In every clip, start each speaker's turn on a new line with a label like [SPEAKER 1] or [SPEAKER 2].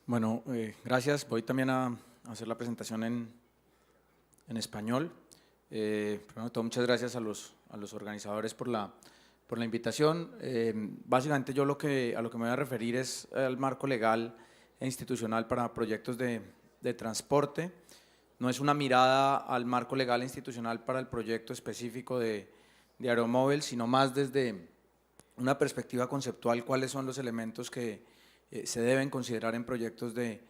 [SPEAKER 1] Bueno, gracias. Voy también a hacer la presentación en español. Primero de todo, muchas gracias a los organizadores por la invitación. Básicamente yo a lo que me voy a referir es al marco legal e institucional para proyectos de transporte. No es una mirada al marco legal e institucional para el proyecto específico de Aeromóvil, sino más desde una perspectiva conceptual, cuáles son los elementos que se deben considerar en proyectos de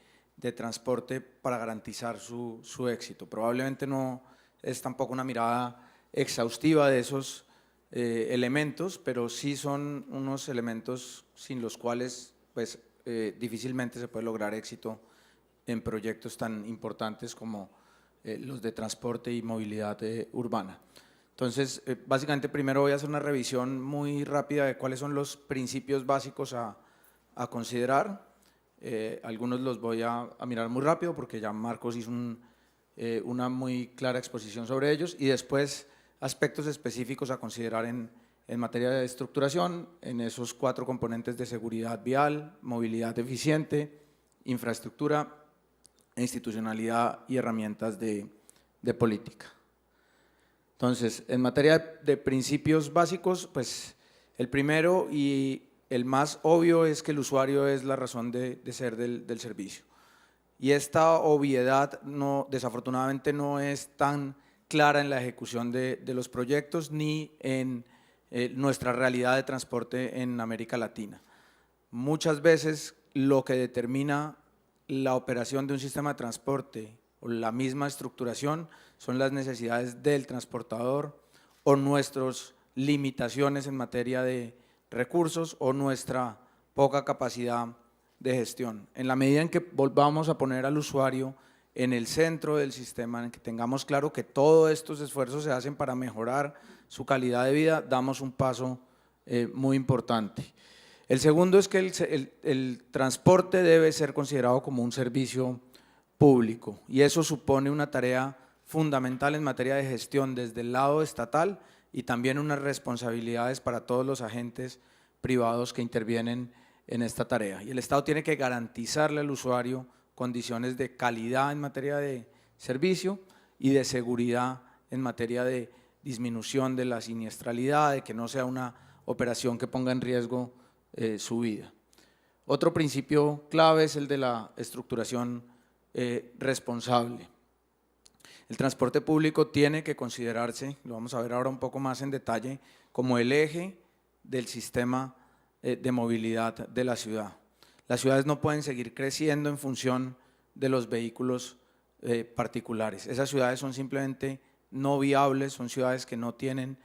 [SPEAKER 1] transporte para garantizar su éxito. Probablemente no es tampoco una mirada exhaustiva de esos elementos, pero sí son unos elementos sin los cuales pues, difícilmente se puede lograr éxito en proyectos tan importantes como los de transporte y movilidad urbana. Entonces, básicamente primero voy a hacer una revisión muy rápida de cuáles son los principios básicos a considerar. Algunos los voy a mirar muy rápido porque ya Marcos hizo una muy clara exposición sobre ellos, y después aspectos específicos a considerar en materia de estructuración, en esos 4 componentes de seguridad vial, movilidad eficiente, infraestructura, institucionalidad y herramientas de política. Entonces, en materia de principios básicos, pues el primero y el más obvio es que el usuario es la razón de ser del servicio. Y esta obviedad desafortunadamente no es tan clara en la ejecución de los proyectos ni en nuestra realidad de transporte en América Latina. Muchas veces lo que determina la operación de un sistema de transporte o la misma estructuración son las necesidades del transportador o nuestras limitaciones en materia de recursos o nuestra poca capacidad de gestión. En la medida en que volvamos a poner al usuario en el centro del sistema, en que tengamos claro que todos estos esfuerzos se hacen para mejorar su calidad de vida, damos un paso muy importante. El segundo es que el transporte debe ser considerado como un servicio público, y eso supone una tarea fundamental en materia de gestión desde el lado estatal y también unas responsabilidades para todos los agentes privados que intervienen en esta tarea. Y el Estado tiene que garantizarle al usuario condiciones de calidad en materia de servicio y de seguridad en materia de disminución de la siniestralidad, de que no sea una operación que ponga en riesgo su vida. Otro principio clave es el de la estructuración responsable. El transporte público tiene que considerarse, lo vamos a ver ahora un poco más en detalle, como el eje del sistema de movilidad de la ciudad. Las ciudades no pueden seguir creciendo en función de los vehículos particulares. Esas ciudades son simplemente no viables, son ciudades que no tienen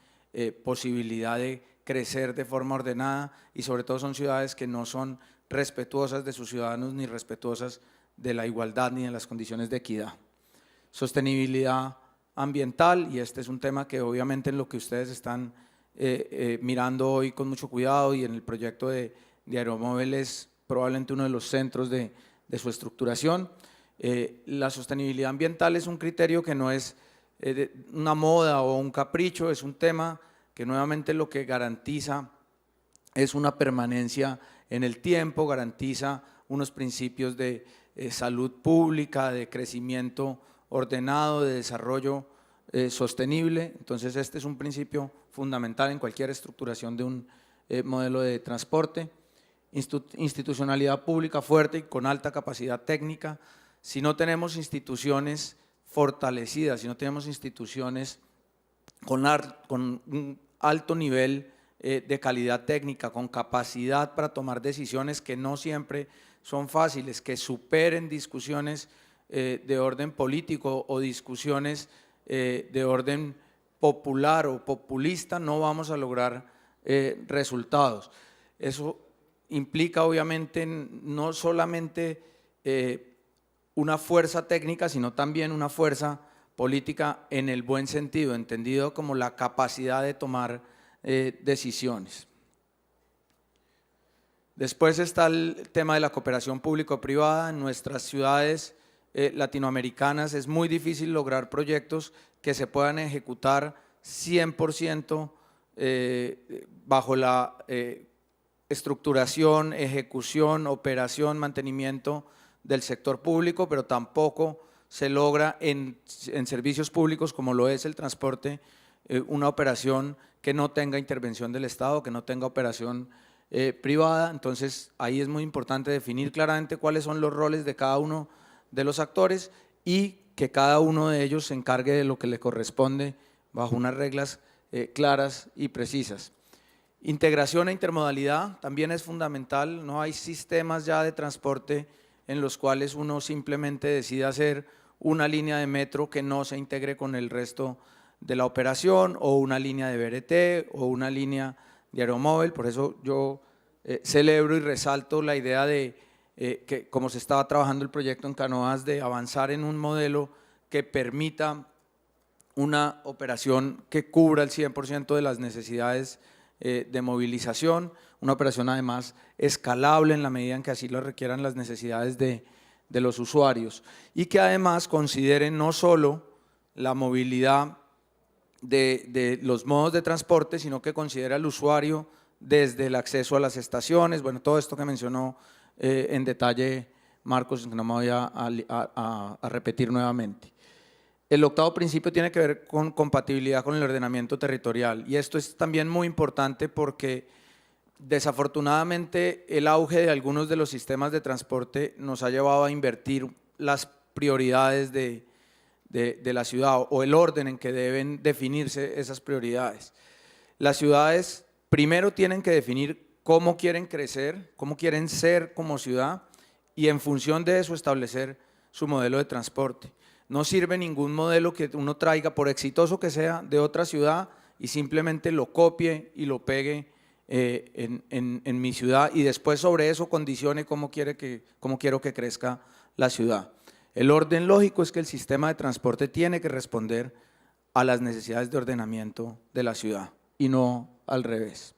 [SPEAKER 1] posibilidad de crecer de forma ordenada, y sobre todo son ciudades que no son respetuosas de sus ciudadanos ni respetuosas de la igualdad ni de las condiciones de equidad. Sostenibilidad ambiental, y este es un tema que obviamente en lo que ustedes están mirando hoy con mucho cuidado, y en el proyecto de Aeromóvil es probablemente uno de los centros de su estructuración. La sostenibilidad ambiental es un criterio que no es una moda o un capricho, es un tema que nuevamente lo que garantiza es una permanencia en el tiempo, garantiza unos principios de salud pública, de crecimiento ordenado, de desarrollo sostenible. Entonces este es un principio fundamental en cualquier estructuración de un modelo de transporte. Institucionalidad pública fuerte y con alta capacidad técnica. Si no tenemos instituciones fortalecidas, si no tenemos instituciones con un alto nivel de calidad técnica, con capacidad para tomar decisiones que no siempre son fáciles, que superen discusiones de orden político o discusiones de orden popular o populista, no vamos a lograr resultados. Eso implica obviamente no solamente una fuerza técnica, sino también una fuerza política en el buen sentido, entendido como la capacidad de tomar decisiones. Después está el tema de la cooperación público-privada. En nuestras ciudades latinoamericanas es muy difícil lograr proyectos que se puedan ejecutar 100% bajo la estructuración, ejecución, operación, mantenimiento del sector público, pero tampoco se logra en servicios públicos como lo es el transporte, una operación que no tenga intervención del Estado, que no tenga operación privada. Entonces ahí es muy importante definir claramente cuáles son los roles de cada uno de los actores y que cada uno de ellos se encargue de lo que le corresponde bajo unas reglas claras y precisas. Integración e intermodalidad también es fundamental. No hay sistemas ya de transporte en los cuales uno simplemente decida hacer una línea de metro que no se integre con el resto de la operación, o una línea de BRT o una línea de aeromóvil. Por eso yo celebro y resalto la idea de que, como se estaba trabajando el proyecto en Canoas, de avanzar en un modelo que permita una operación que cubra el 100% de las necesidades de movilización, una operación además escalable en la medida en que así lo requieran las necesidades de los usuarios, y que además consideren no solo la movilidad de los modos de transporte, sino que considere al usuario desde el acceso a las estaciones, bueno, todo esto que mencionó en detalle Marcos, que no me voy a repetir nuevamente. El octavo principio tiene que ver con compatibilidad con el ordenamiento territorial, y esto es también muy importante porque desafortunadamente el auge de algunos de los sistemas de transporte nos ha llevado a invertir las prioridades de la ciudad, o el orden en que deben definirse esas prioridades. Las ciudades primero tienen que definir cómo quieren crecer, cómo quieren ser como ciudad, y en función de eso establecer su modelo de transporte. No sirve ningún modelo que uno traiga, por exitoso que sea, de otra ciudad y simplemente lo copie y lo pegue en mi ciudad, y después sobre eso condicione cómo quiero que crezca la ciudad. El orden lógico es que el sistema de transporte tiene que responder a las necesidades de ordenamiento de la ciudad y no al revés.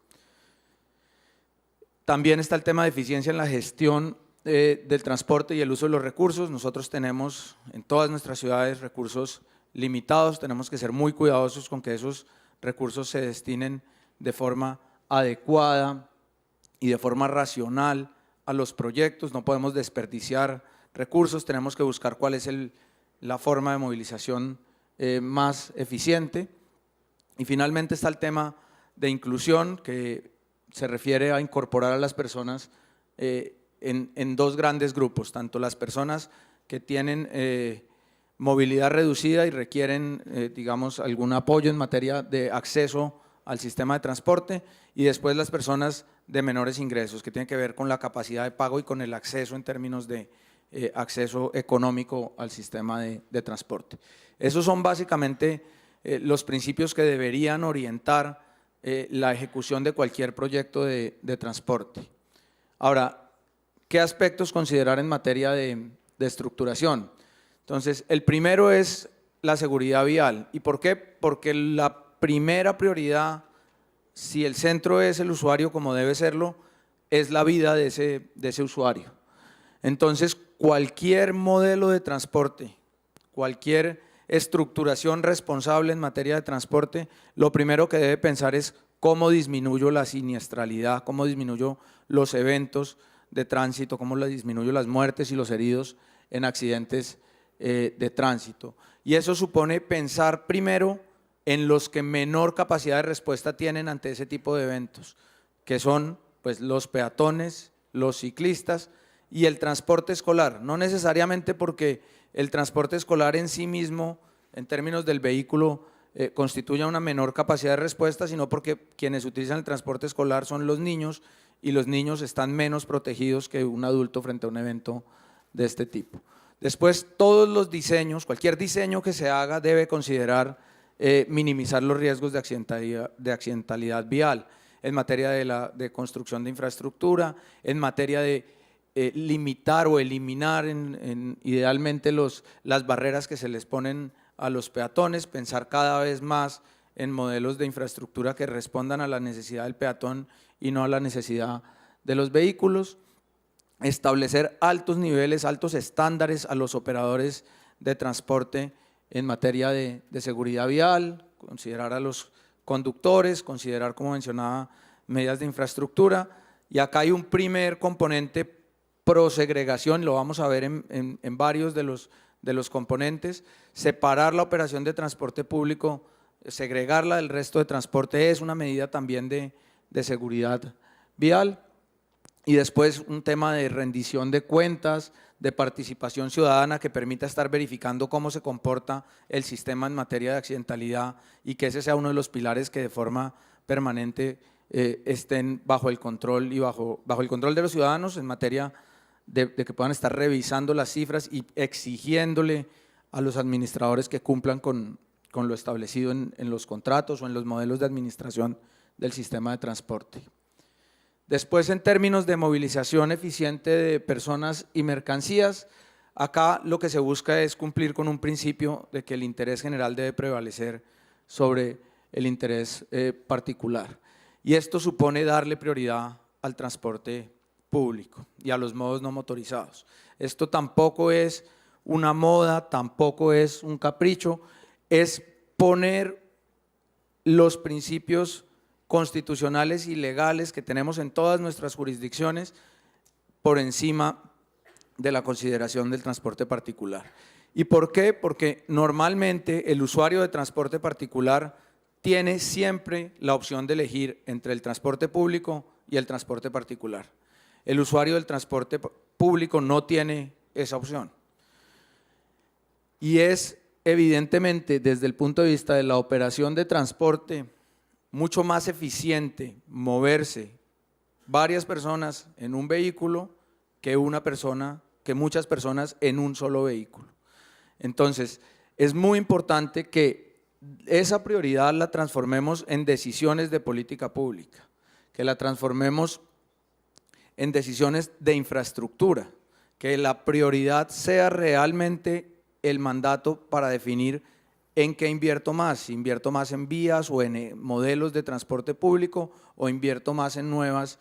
[SPEAKER 1] También está el tema de eficiencia en la gestión del transporte y el uso de los recursos. Nosotros tenemos en todas nuestras ciudades recursos limitados, tenemos que ser muy cuidadosos con que esos recursos se destinen de forma adecuada y de forma racional a los proyectos. No podemos desperdiciar recursos, tenemos que buscar cuál es la forma de movilización más eficiente. Y finalmente está el tema de inclusión, que se refiere a incorporar a las personas en dos grandes grupos, tanto las personas que tienen movilidad reducida y requieren, digamos, algún apoyo en materia de acceso al sistema de transporte, y después las personas de menores ingresos, que tienen que ver con la capacidad de pago y con el acceso en términos de acceso económico al sistema de transporte. Esos son básicamente los principios que deberían orientar la ejecución de cualquier proyecto de transporte. Ahora, ¿qué aspectos considerar en materia de estructuración? Entonces, el primero es la seguridad vial. ¿Y por qué? Porque la primera prioridad, si el centro es el usuario como debe serlo, es la vida de ese usuario. Entonces, cualquier modelo de transporte, cualquier estructuración responsable en materia de transporte, lo primero que debe pensar es cómo disminuyo la siniestralidad, cómo disminuyo los eventos de tránsito, cómo disminuyo las muertes y los heridos en accidentes de tránsito. Y eso supone pensar primero en los que menor capacidad de respuesta tienen ante ese tipo de eventos, que son pues los peatones, los ciclistas y el transporte escolar. No necesariamente porque el transporte escolar en sí mismo, en términos del vehículo, constituya una menor capacidad de respuesta, sino porque quienes utilizan el transporte escolar son los niños, y los niños están menos protegidos que un adulto frente a un evento de este tipo. Después, todos los diseños, cualquier diseño que se haga debe considerar minimizar los riesgos de accidentalidad vial, en materia de construcción de infraestructura, en materia de limitar o eliminar idealmente las barreras que se les ponen a los peatones, pensar cada vez más en modelos de infraestructura que respondan a la necesidad del peatón y no a la necesidad de los vehículos, establecer altos niveles, altos estándares a los operadores de transporte en materia de seguridad vial, considerar a los conductores, considerar, como mencionaba, medidas de infraestructura. Y acá hay un primer componente prosegregación, lo vamos a ver en varios de los componentes. Separar la operación de transporte público, segregarla del resto de transporte es una medida también de seguridad vial. Y después un tema de rendición de cuentas, de participación ciudadana que permita estar verificando cómo se comporta el sistema en materia de accidentalidad y que ese sea uno de los pilares que de forma permanente estén bajo el control y bajo el control de los ciudadanos en materia de que puedan estar revisando las cifras y exigiéndole a los administradores que cumplan con lo establecido en los contratos o en los modelos de administración del sistema de transporte. Después, en términos de movilización eficiente de personas y mercancías, acá lo que se busca es cumplir con un principio de que el interés general debe prevalecer sobre el interés particular. Y esto supone darle prioridad al transporte público y a los modos no motorizados. Esto tampoco es una moda, tampoco es un capricho, es poner los principios constitucionales y legales que tenemos en todas nuestras jurisdicciones por encima de la consideración del transporte particular. ¿Y por qué? Porque normalmente el usuario de transporte particular tiene siempre la opción de elegir entre el transporte público y el transporte particular. El usuario del transporte público no tiene esa opción. Y es evidentemente desde el punto de vista de la operación de transporte mucho más eficiente moverse varias personas en un vehículo que muchas personas en un solo vehículo. Entonces, es muy importante que esa prioridad la transformemos en decisiones de política pública, que la transformemos en decisiones de infraestructura, que la prioridad sea realmente el mandato para definir en qué invierto más, si invierto más en vías o en modelos de transporte público o invierto más en nuevas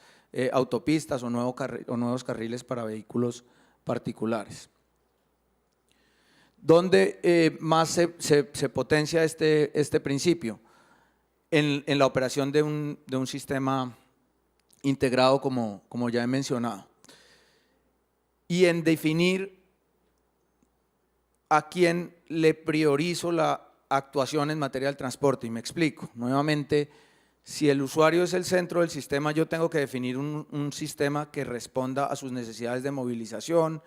[SPEAKER 1] autopistas o nuevos carriles para vehículos particulares. ¿Dónde más se potencia este principio? En la operación de un sistema integrado como ya he mencionado. Y en definir a quién le priorizo la actuación en materia del transporte, y me explico. Nuevamente, si el usuario es el centro del sistema, yo tengo que definir un sistema que responda a sus necesidades de movilización,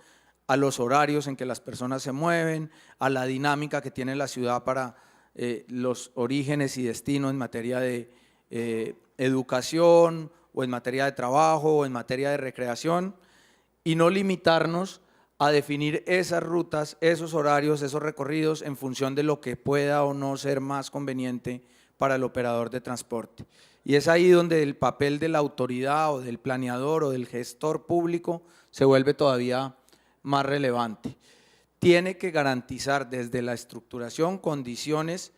[SPEAKER 1] a los horarios en que las personas se mueven, a la dinámica que tiene la ciudad para los orígenes y destinos en materia de educación o en materia de trabajo o en materia de recreación, y no limitarnos a definir esas rutas, esos horarios, esos recorridos en función de lo que pueda o no ser más conveniente para el operador de transporte. Y es ahí donde el papel de la autoridad o del planeador o del gestor público se vuelve todavía más relevante. Tiene que garantizar desde la estructuración condiciones,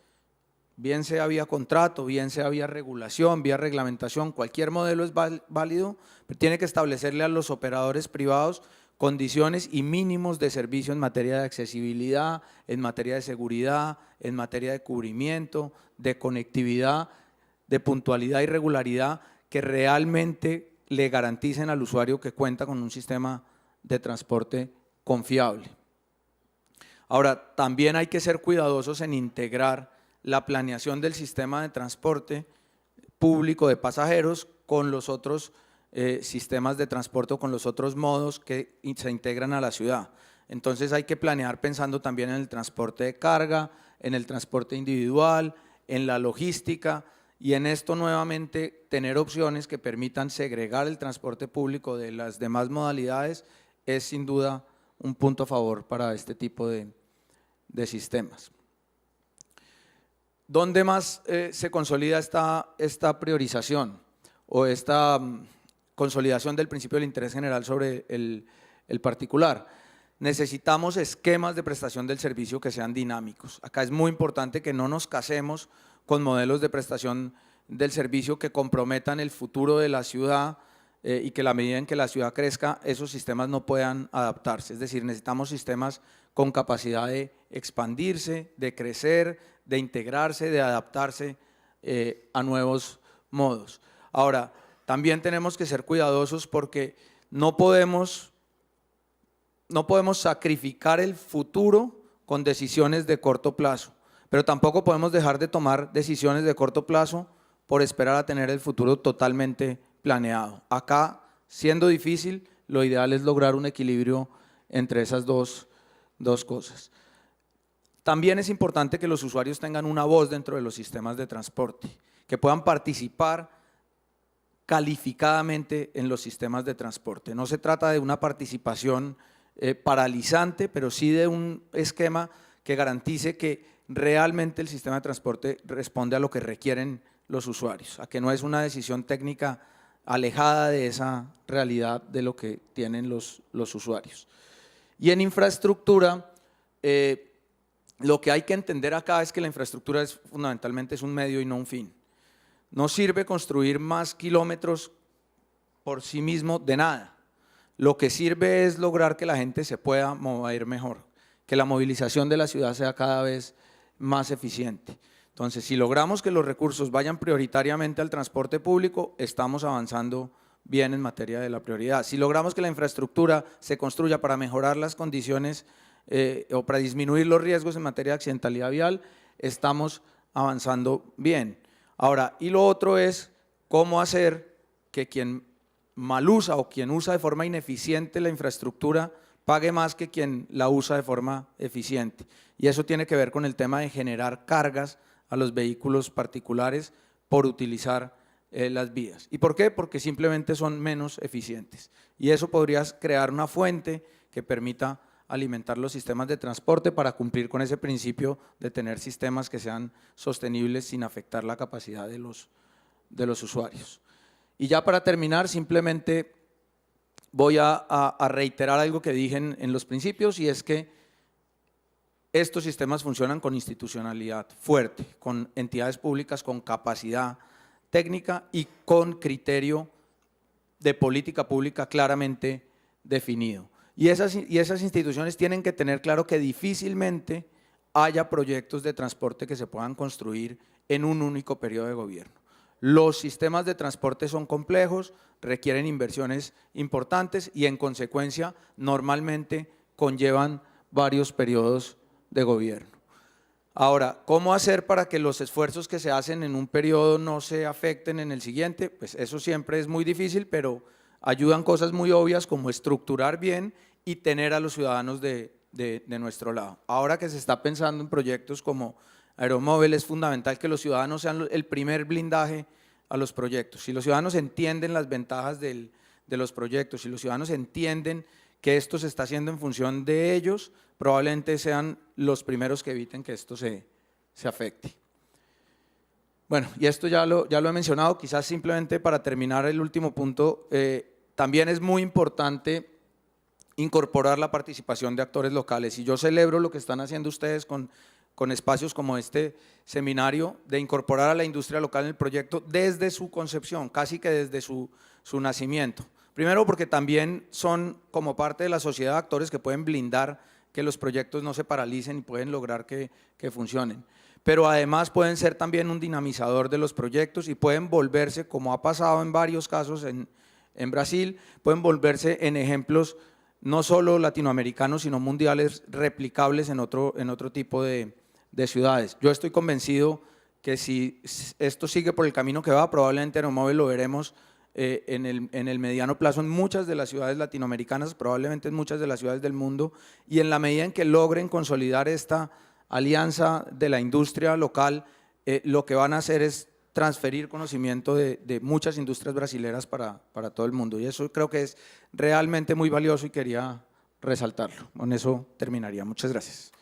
[SPEAKER 1] bien sea vía contrato, bien sea vía regulación, vía reglamentación, cualquier modelo es válido, pero tiene que establecerle a los operadores privados condiciones y mínimos de servicio en materia de accesibilidad, en materia de seguridad, en materia de cubrimiento, de conectividad, de puntualidad y regularidad que realmente le garanticen al usuario que cuenta con un sistema de transporte confiable. Ahora, también hay que ser cuidadosos en integrar la planeación del sistema de transporte público de pasajeros con los otros sistemas de transporte o con los otros modos que se integran a la ciudad. Entonces hay que planear pensando también en el transporte de carga, en el transporte individual, en la logística y en esto nuevamente tener opciones que permitan segregar el transporte público de las demás modalidades es sin duda un punto a favor para este tipo de sistemas. ¿Dónde más se consolida esta priorización o esta consolidación del principio del interés general sobre el particular? Necesitamos esquemas de prestación del servicio que sean dinámicos. Acá es muy importante que no nos casemos con modelos de prestación del servicio que comprometan el futuro de la ciudad y que a la medida en que la ciudad crezca, esos sistemas no puedan adaptarse. Es decir, necesitamos sistemas con capacidad de expandirse, de crecer, de integrarse, de adaptarse a nuevos modos. Ahora, también tenemos que ser cuidadosos porque no podemos no podemos sacrificar el futuro con decisiones de corto plazo, pero tampoco podemos dejar de tomar decisiones de corto plazo por esperar a tener el futuro totalmente planeado. Acá, siendo difícil, lo ideal es lograr un equilibrio entre esas dos cosas. También es importante que los usuarios tengan una voz dentro de los sistemas de transporte, que puedan participar calificadamente en los sistemas de transporte. No se trata de una participación paralizante, pero sí de un esquema que garantice que realmente el sistema de transporte responde a lo que requieren los usuarios, a que no es una decisión técnica alejada de esa realidad de lo que tienen los usuarios. Y en infraestructura, lo que hay que entender acá es que la infraestructura fundamentalmente es un medio y no un fin. No sirve construir más kilómetros por sí mismo de nada. Lo que sirve es lograr que la gente se pueda mover mejor, que la movilización de la ciudad sea cada vez más eficiente. Entonces, si logramos que los recursos vayan prioritariamente al transporte público, estamos avanzando bien en materia de la prioridad. Si logramos que la infraestructura se construya para mejorar las condiciones o para disminuir los riesgos en materia de accidentalidad vial, estamos avanzando bien. Ahora, y lo otro es cómo hacer que quien mal usa o quien usa de forma ineficiente la infraestructura pague más que quien la usa de forma eficiente. Y eso tiene que ver con el tema de generar cargas a los vehículos particulares por utilizar las vías. ¿Y por qué? Porque simplemente son menos eficientes. Y eso podría crear una fuente que permita alimentar los sistemas de transporte para cumplir con ese principio de tener sistemas que sean sostenibles sin afectar la capacidad de los usuarios. Y ya para terminar, simplemente voy a reiterar algo que dije en los principios, y es que estos sistemas funcionan con institucionalidad fuerte, con entidades públicas con capacidad técnica y con criterio de política pública claramente definido. Y esas instituciones tienen que tener claro que difícilmente haya proyectos de transporte que se puedan construir en un único periodo de gobierno. Los sistemas de transporte son complejos, requieren inversiones importantes y en consecuencia normalmente conllevan varios periodos de gobierno. Ahora, ¿cómo hacer para que los esfuerzos que se hacen en un periodo no se afecten en el siguiente? Pues eso siempre es muy difícil, pero ayudan cosas muy obvias como estructurar bien y tener a los ciudadanos de nuestro lado. Ahora que se está pensando en proyectos como Aeromóvil, es fundamental que los ciudadanos sean el primer blindaje a los proyectos. Si los ciudadanos entienden las ventajas de los proyectos, si los ciudadanos entienden que esto se está haciendo en función de ellos, probablemente sean los primeros que eviten que esto se afecte. Bueno, y esto ya lo he mencionado, quizás simplemente para terminar el último punto, también es muy importante incorporar la participación de actores locales, y yo celebro lo que están haciendo ustedes con espacios como este seminario, de incorporar a la industria local en el proyecto desde su concepción, casi que desde su nacimiento. Primero porque también son como parte de la sociedad actores que pueden blindar que los proyectos no se paralicen y pueden lograr que funcionen. Pero además pueden ser también un dinamizador de los proyectos y pueden volverse, como ha pasado en varios casos en Brasil, pueden volverse en ejemplos no solo latinoamericanos, sino mundiales, replicables en otro tipo de ciudades. Yo estoy convencido que si esto sigue por el camino que va, probablemente Aeromóvil lo veremos en el mediano plazo en muchas de las ciudades latinoamericanas, probablemente en muchas de las ciudades del mundo, y en la medida en que logren consolidar esta alianza de la industria local, lo que van a hacer es transferir conocimiento de muchas industrias brasileras para todo el mundo, y eso creo que es realmente muy valioso y quería resaltarlo. Con eso terminaría. Muchas gracias.